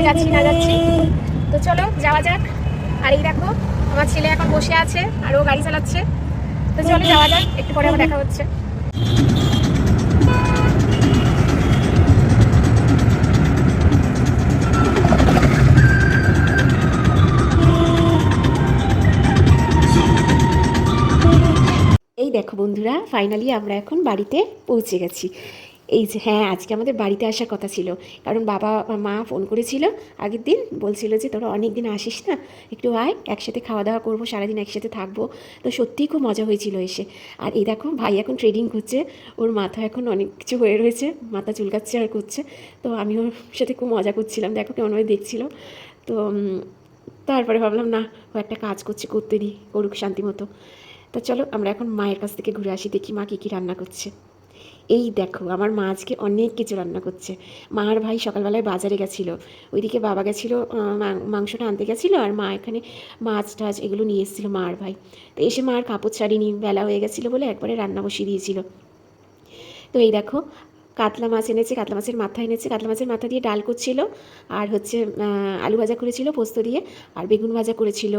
যাচ্ছি না যাচ্ছি। তো চলো যাওয়া যাক। আর এই দেখো আমার ছেলে এখন বসে আছে আর ও গাড়ি চালাচ্ছে। তো চলো যাওয়া যাক, একটু পরে আবার দেখা হচ্ছে। এই দেখো বন্ধুরা, ফাইনালি আমরা এখন বাড়িতে পৌঁছে গেছি। এই যে হ্যাঁ, আজকে আমাদের বাড়িতে আসার কথা ছিল, কারণ বাবা মা ফোন করেছিল আগের দিন, বলছিল যে তোরা অনেক দিন আসিস না, একটু আয়, একসাথে খাওয়া দাওয়া করবো, সারাদিন একসাথে থাকবো। তো সত্যিই খুব মজা হয়েছিল এসে। আর এই দেখো ভাই এখন ট্রেডিং করছে, ওর মাথা এখন অনেক কিছু হয়ে রয়েছে, মাথা চুলকাচ্ছে আর করছে। তো আমি ওর সাথে খুব মজা করছিলাম, দেখো কেমনভাবে দেখছিল। তো তারপরে ভাবলাম না, ও একটা কাজ করছে, করতে দিই, করুক শান্তি মতো। তো চলো আমরা এখন মায়ের কাছ থেকে ঘুরে আসি, দেখি মা কী কী রান্না করছে। এই দেখো আমার মা আজকে অনেক কিছু রান্না করছে। মা আর ভাই সকালবেলায় বাজারে গেছিলো, ওইদিকে বাবা গেছিলো মাংসটা আনতে গেছিলো, আর মা এখানে মাছ টাছ এগুলো নিয়ে এসেছিলো মা আর ভাই। তো এসে মা আর কাপড় ছাড়িনি, বেলা হয়ে গেছিলো বলে একবারে রান্না বসিয়ে দিয়েছিল। তো এই দেখো কাতলা মাছ এনেছে, কাতলা মাছের মাথা এনেছে, কাতলা মাছের মাথা দিয়ে ডাল করছিল, আর হচ্ছে আলু ভাজা করেছিল পোস্ত দিয়ে, আর বেগুন ভাজা করেছিল,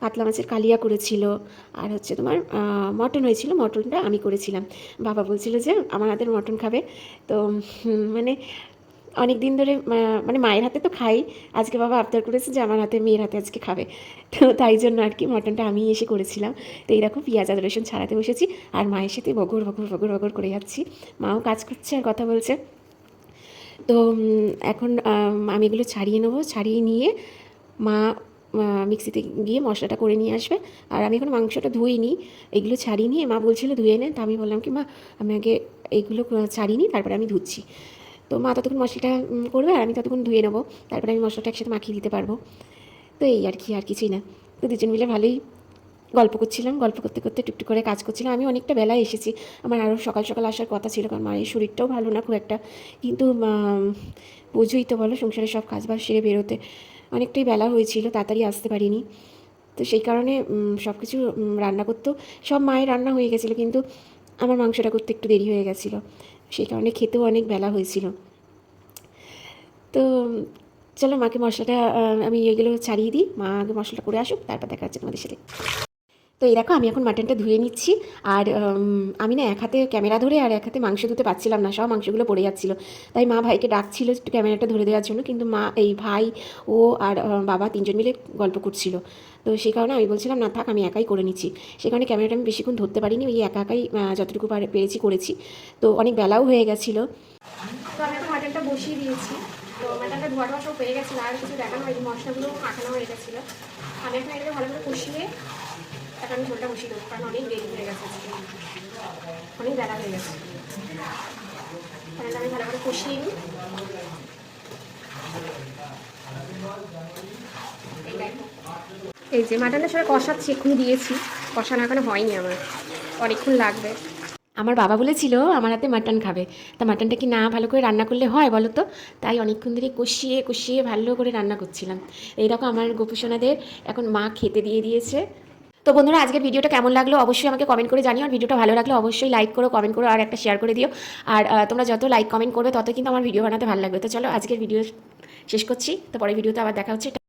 কাতলা মাছের কালিয়া করেছিল, আর হচ্ছে তোমার মটন হয়েছিল, মটনটা আমি করেছিলাম। বাবা বলছিল যে আমার হাতের মটন খাবে। তো মানে অনেক দিন ধরে মানে মায়ের হাতে তো খাই, আজকে বাবা আবদার করেছে যে আমার হাতে, মেয়ের হাতে আজকে খাবে। তো তাই জন্য আর কি মটনটা আমি এসে করেছিলাম। তো এইরকম পেঁয়াজ আদা রসুন ছাড়াতে বসেছি, আর মায়ের সাথে বগর বগর বগর বগর করে যাচ্ছি। মাও কাজ করছে আর কথা বলছে। তো এখন আমি এগুলো ছাড়িয়ে নেবো, ছাড়িয়ে নিয়ে মা মিক্সিতে গিয়ে মশলাটা করে নিয়ে আসবে। আর আমি এখন মাংসটা ধুইনি, এগুলো ছাড়িয়ে নিয়ে মা বলছিল ধুয়ে নেন, তো আমি বললাম কি মা আমি আগে এইগুলো ছাড়িয়ে নিই, তারপরে আমি ধুচ্ছি। তো মা ততক্ষণ মশলাটা করবে, আর আমি ততক্ষণ ধুয়ে নেবো, তারপরে আমি মশলাটা একসাথে মাখিয়ে দিতে পারবো। তো এই আর কি, আর কিছুই না। তো দুজন মিলে ভালোই গল্প করছিলাম, গল্প করতে করতে টুকটুক করে কাজ করছিলাম। আমি অনেকটা বেলায় এসেছি, আমার আরও সকাল সকাল আসার কথা ছিল, কারণ মায়ের শরীরটাও ভালো না খুব একটা। কিন্তু বোঝোই তো বলো, সংসারে সব কাজবাজ সেরে বেরোতে অনেকটাই বেলা হয়েছিল, তাড়াতাড়ি আসতে পারিনি। তো সেই কারণে সব কিছু রান্না করতেও সব মায়ের রান্না হয়ে গেছিলো, কিন্তু আমার মাংসটা করতে একটু দেরি হয়ে গেছিলো, সেই কারণে খেতেও অনেক বেলা হয়েছিল। তো চলো মাকে মশলাটা আমি এগুলো ছাড়িয়ে দিই, মা আগে মশলাটা করে আসুক, তারপর দেখা যাচ্ছে তোমাদের সাথে। তো এই দেখো আমি এখন মাটনটা ধুয়ে নিচ্ছি, আর আমি না এক হাতে ক্যামেরা ধরে আর এক হাতে মাংস ধুতে পারছিলাম না, সব মাংসগুলো পড়ে যাচ্ছিলো। তাই মা ভাইকে ডাকছিল একটু ক্যামেরাটা ধরে দেওয়ার জন্য, কিন্তু মা এই ভাই ও আর বাবা তিনজন মিলে গল্প করছিল। তো সেই কারণে আমি বলছিলাম না থাক, আমি একাই করে নিচ্ছি। সেই কারণে ক্যামেরাটা আমি বেশিক্ষণ ধরতে পারিনি, ওই একা একাই যতটুকু পেরেছি করেছি। তো অনেক বেলাও হয়ে গেছিলো। তো আমি এখন মাটনটা বসিয়ে দিয়েছি। তো মাটনটা ধোয়া সব হয়ে গেছিলো, আর কিছু দেখানো হয়নি, মশলাগুলো মাখানো হয়ে গেছিলো। আমি এখন এটাকে ভালো করে কষিয়ে তারপর আমি ঝোলটা বসিয়ে দেবো, কারণ অনেক দেরি হয়ে গেছে, অনেক বেলা হয়ে গেছে। তাহলে আমি ভালো করে কষিয়ে নিই। এই যে মাটনটা সবাই কষাচ্ছি, এক্ষুনি দিয়েছি, কষানো এখনো হয়নি, আমার অনেকক্ষণ লাগবে। আমার বাবা বলেছিল আমার হাতে মাটন খাবে, তা মাটনটা কি না ভালো করে রান্না করলে হয় বলো তো? তাই অনেকক্ষণ ধরে কষিয়ে কষিয়ে ভালো করে রান্না করছিলাম। এইরকম আমার গোপুসোনাদের এখন মা খেতে দিয়ে দিয়েছে। তো বন্ধুরা আজকের ভিডিওটা কেমন লাগলো অবশ্যই আমাকে কমেন্ট করে জানিও, আর ভিডিওটা ভালো লাগলে অবশ্যই লাইক করো, কমেন্ট করো, আর একটা শেয়ার করে দিও। আর তোমরা যত লাইক কমেন্ট করবে তত কিন্তু আমার ভিডিও বানাতে ভালো লাগবে। তো চলো আজকের ভিডিও শেষ করছি, তো পরে ভিডিওতে আবার দেখা হচ্ছে।